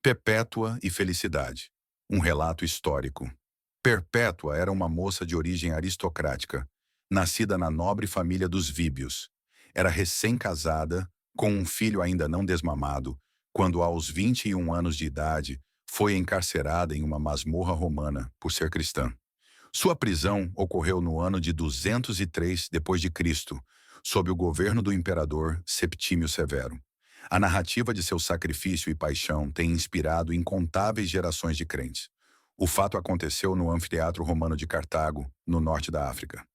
Perpétua e Felicidade. Um relato histórico. Perpétua era uma moça de origem aristocrática, nascida na nobre família dos Víbios. Era recém-casada, com um filho ainda não desmamado, quando aos 21 anos de idade foi encarcerada em uma masmorra romana por ser cristã. Sua prisão ocorreu no ano de 203 depois de Cristo, sob o governo do imperador Septímio Severo. A narrativa de seu sacrifício e paixão tem inspirado incontáveis gerações de crentes. O fato aconteceu no anfiteatro romano de Cartago, no norte da África.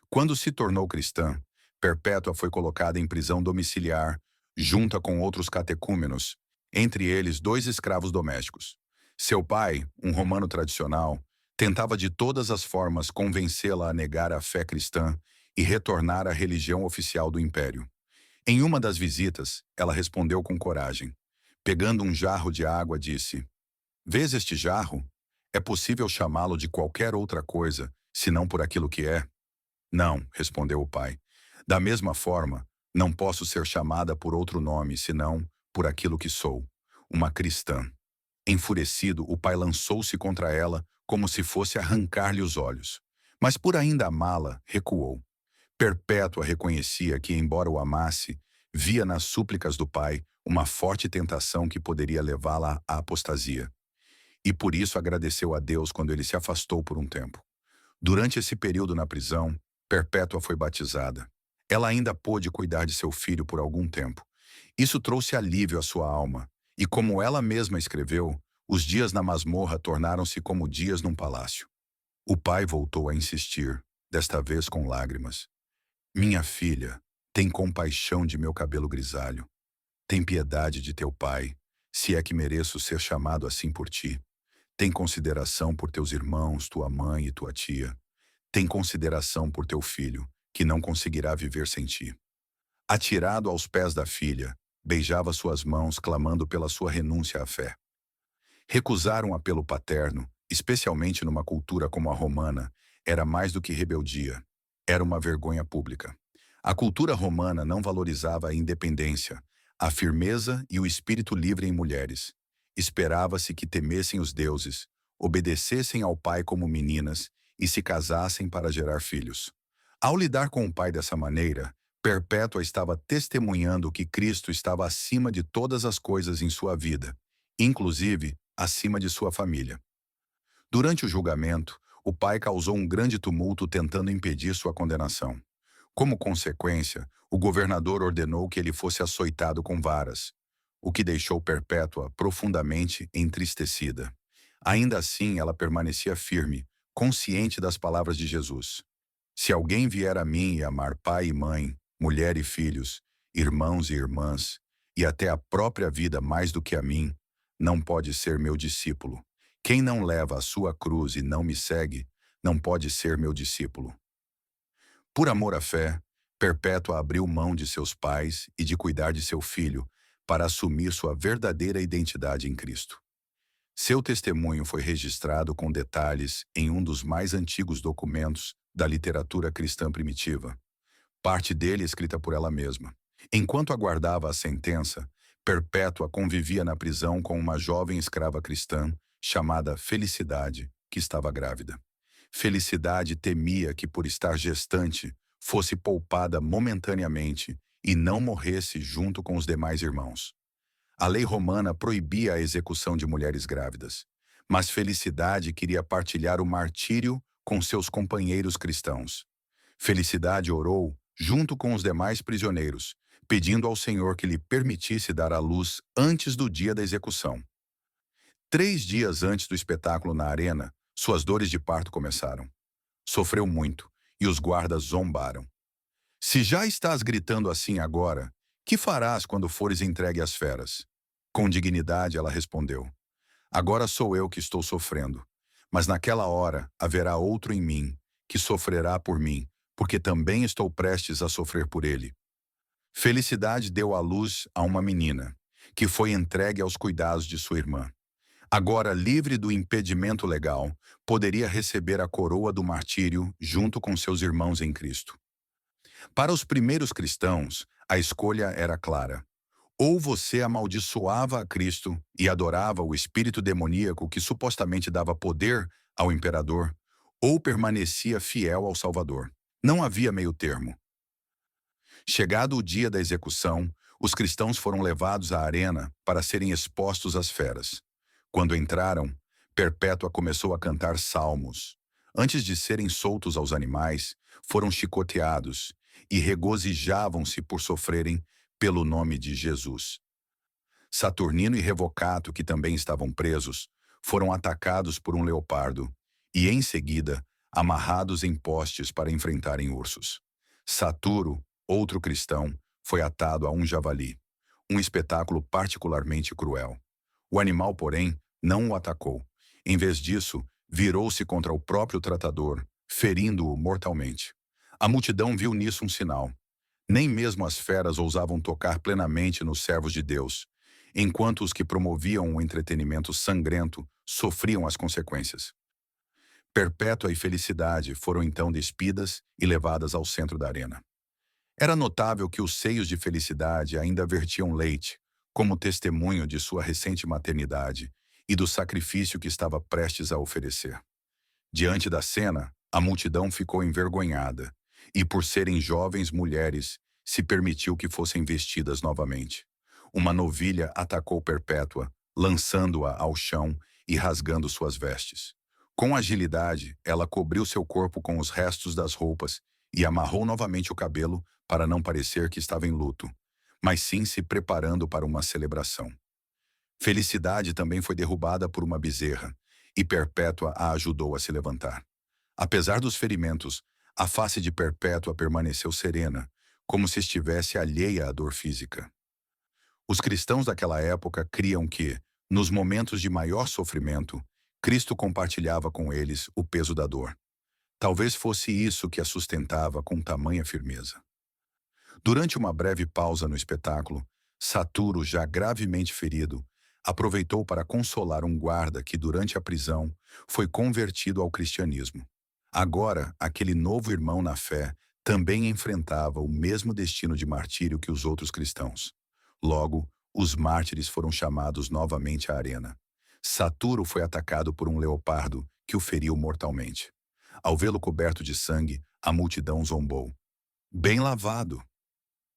Quando se tornou cristã, Perpétua foi colocada em prisão domiciliar, junta com outros catecúmenos, entre eles 2 escravos domésticos. Seu pai, um romano tradicional, tentava de todas as formas convencê-la a negar a fé cristã e retornar à religião oficial do império. Em uma das visitas, ela respondeu com coragem. Pegando um jarro de água, disse: "Vês este jarro? É possível chamá-lo de qualquer outra coisa, senão por aquilo que é?" "Não", respondeu o pai. "Da mesma forma, não posso ser chamada por outro nome, senão por aquilo que sou, uma cristã." Enfurecido, o pai lançou-se contra ela, como se fosse arrancar-lhe os olhos. Mas por ainda amá-la, recuou. Perpétua reconhecia que, embora o amasse, via nas súplicas do pai uma forte tentação que poderia levá-la à apostasia. E por isso agradeceu a Deus quando ele se afastou por um tempo. Durante esse período na prisão, Perpétua foi batizada. Ela ainda pôde cuidar de seu filho por algum tempo. Isso trouxe alívio à sua alma, e como ela mesma escreveu, os dias na masmorra tornaram-se como dias num palácio. O pai voltou a insistir, desta vez com lágrimas. "Minha filha, tem compaixão de meu cabelo grisalho. Tem piedade de teu pai, se é que mereço ser chamado assim por ti. Tem consideração por teus irmãos, tua mãe e tua tia. Tem consideração por teu filho, que não conseguirá viver sem ti." Atirado aos pés da filha, beijava suas mãos clamando pela sua renúncia à fé. Recusar um apelo paterno, especialmente numa cultura como a romana, era mais do que rebeldia. Era uma vergonha pública. A cultura romana não valorizava a independência, a firmeza e o espírito livre em mulheres. Esperava-se que temessem os deuses, obedecessem ao pai como meninas e se casassem para gerar filhos. Ao lidar com o pai dessa maneira, Perpétua estava testemunhando que Cristo estava acima de todas as coisas em sua vida, inclusive acima de sua família. Durante o julgamento, o pai causou um grande tumulto tentando impedir sua condenação. Como consequência, o governador ordenou que ele fosse açoitado com varas, o que deixou Perpétua profundamente entristecida. Ainda assim, ela permanecia firme, consciente das palavras de Jesus. "Se alguém vier a mim e amar pai e mãe, mulher e filhos, irmãos e irmãs, e até a própria vida mais do que a mim, não pode ser meu discípulo. Quem não leva a sua cruz e não me segue, não pode ser meu discípulo." Por amor à fé, Perpétua abriu mão de seus pais e de cuidar de seu filho para assumir sua verdadeira identidade em Cristo. Seu testemunho foi registrado com detalhes em um dos mais antigos documentos da literatura cristã primitiva, parte dele escrita por ela mesma. Enquanto aguardava a sentença, Perpétua convivia na prisão com uma jovem escrava cristã chamada Felicidade, que estava grávida. Felicidade temia que, por estar gestante, fosse poupada momentaneamente e não morresse junto com os demais irmãos. A lei romana proibia a execução de mulheres grávidas, mas Felicidade queria partilhar o martírio com seus companheiros cristãos. Felicidade orou junto com os demais prisioneiros, pedindo ao Senhor que lhe permitisse dar à luz antes do dia da execução. 3 dias antes do espetáculo na arena, suas dores de parto começaram. Sofreu muito, e os guardas zombaram. "Se já estás gritando assim agora, que farás quando fores entregue às feras?" Com dignidade ela respondeu: "Agora sou eu que estou sofrendo, mas naquela hora haverá outro em mim, que sofrerá por mim, porque também estou prestes a sofrer por ele." Felicidade deu à luz a uma menina, que foi entregue aos cuidados de sua irmã. Agora livre do impedimento legal, poderia receber a coroa do martírio junto com seus irmãos em Cristo. Para os primeiros cristãos, a escolha era clara. Ou você amaldiçoava a Cristo e adorava o espírito demoníaco que supostamente dava poder ao imperador, ou permanecia fiel ao Salvador. Não havia meio termo. Chegado o dia da execução, os cristãos foram levados à arena para serem expostos às feras. Quando entraram, Perpétua começou a cantar salmos. Antes de serem soltos aos animais, foram chicoteados e regozijavam-se por sofrerem pelo nome de Jesus. Saturnino e Revocato, que também estavam presos, foram atacados por um leopardo e, em seguida, amarrados em postes para enfrentarem ursos. Saturo, outro cristão, foi atado a um javali, um espetáculo particularmente cruel. O animal, porém, não o atacou. Em vez disso, virou-se contra o próprio tratador, ferindo-o mortalmente. A multidão viu nisso um sinal. Nem mesmo as feras ousavam tocar plenamente nos servos de Deus, enquanto os que promoviam o entretenimento sangrento sofriam as consequências. Perpétua e Felicidade foram então despidas e levadas ao centro da arena. Era notável que os seios de Felicidade ainda vertiam leite, como testemunho de sua recente maternidade e do sacrifício que estava prestes a oferecer. Diante da cena, a multidão ficou envergonhada, e por serem jovens mulheres, se permitiu que fossem vestidas novamente. Uma novilha atacou Perpétua, lançando-a ao chão e rasgando suas vestes. Com agilidade, ela cobriu seu corpo com os restos das roupas e amarrou novamente o cabelo para não parecer que estava em luto, mas sim se preparando para uma celebração. Felicidade também foi derrubada por uma bezerra, e Perpétua a ajudou a se levantar. Apesar dos ferimentos, a face de Perpétua permaneceu serena, como se estivesse alheia à dor física. Os cristãos daquela época criam que, nos momentos de maior sofrimento, Cristo compartilhava com eles o peso da dor. Talvez fosse isso que a sustentava com tamanha firmeza. Durante uma breve pausa no espetáculo, Saturo, já gravemente ferido, aproveitou para consolar um guarda que, durante a prisão, foi convertido ao cristianismo. Agora, aquele novo irmão na fé também enfrentava o mesmo destino de martírio que os outros cristãos. Logo, os mártires foram chamados novamente à arena. Saturo foi atacado por um leopardo que o feriu mortalmente. Ao vê-lo coberto de sangue, a multidão zombou. Bem lavado!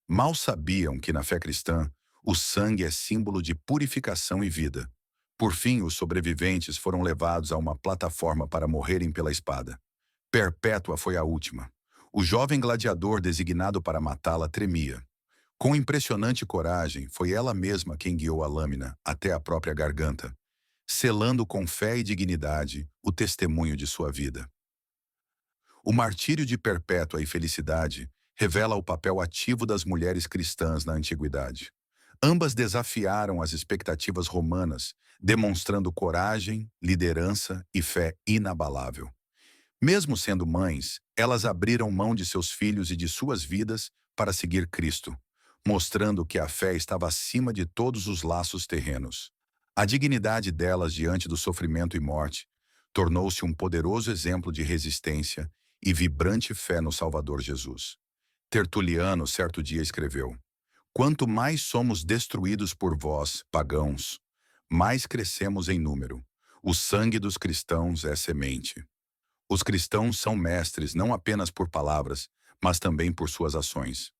Mal sabiam que na fé cristã, o sangue é símbolo de purificação e vida. Por fim, os sobreviventes foram levados a uma plataforma para morrerem pela espada. Perpétua foi a última. O jovem gladiador designado para matá-la tremia. Com impressionante coragem, foi ela mesma quem guiou a lâmina até a própria garganta, selando com fé e dignidade o testemunho de sua vida. O martírio de Perpétua e Felicidade revela o papel ativo das mulheres cristãs na antiguidade. Ambas desafiaram as expectativas romanas, demonstrando coragem, liderança e fé inabalável. Mesmo sendo mães, elas abriram mão de seus filhos e de suas vidas para seguir Cristo, mostrando que a fé estava acima de todos os laços terrenos. A dignidade delas diante do sofrimento e morte tornou-se um poderoso exemplo de resistência e vibrante fé no Salvador Jesus. Tertuliano certo dia escreveu: "Quanto mais somos destruídos por vós, pagãos, mais crescemos em número. O sangue dos cristãos é semente." Os cristãos são mestres não apenas por palavras, mas também por suas ações.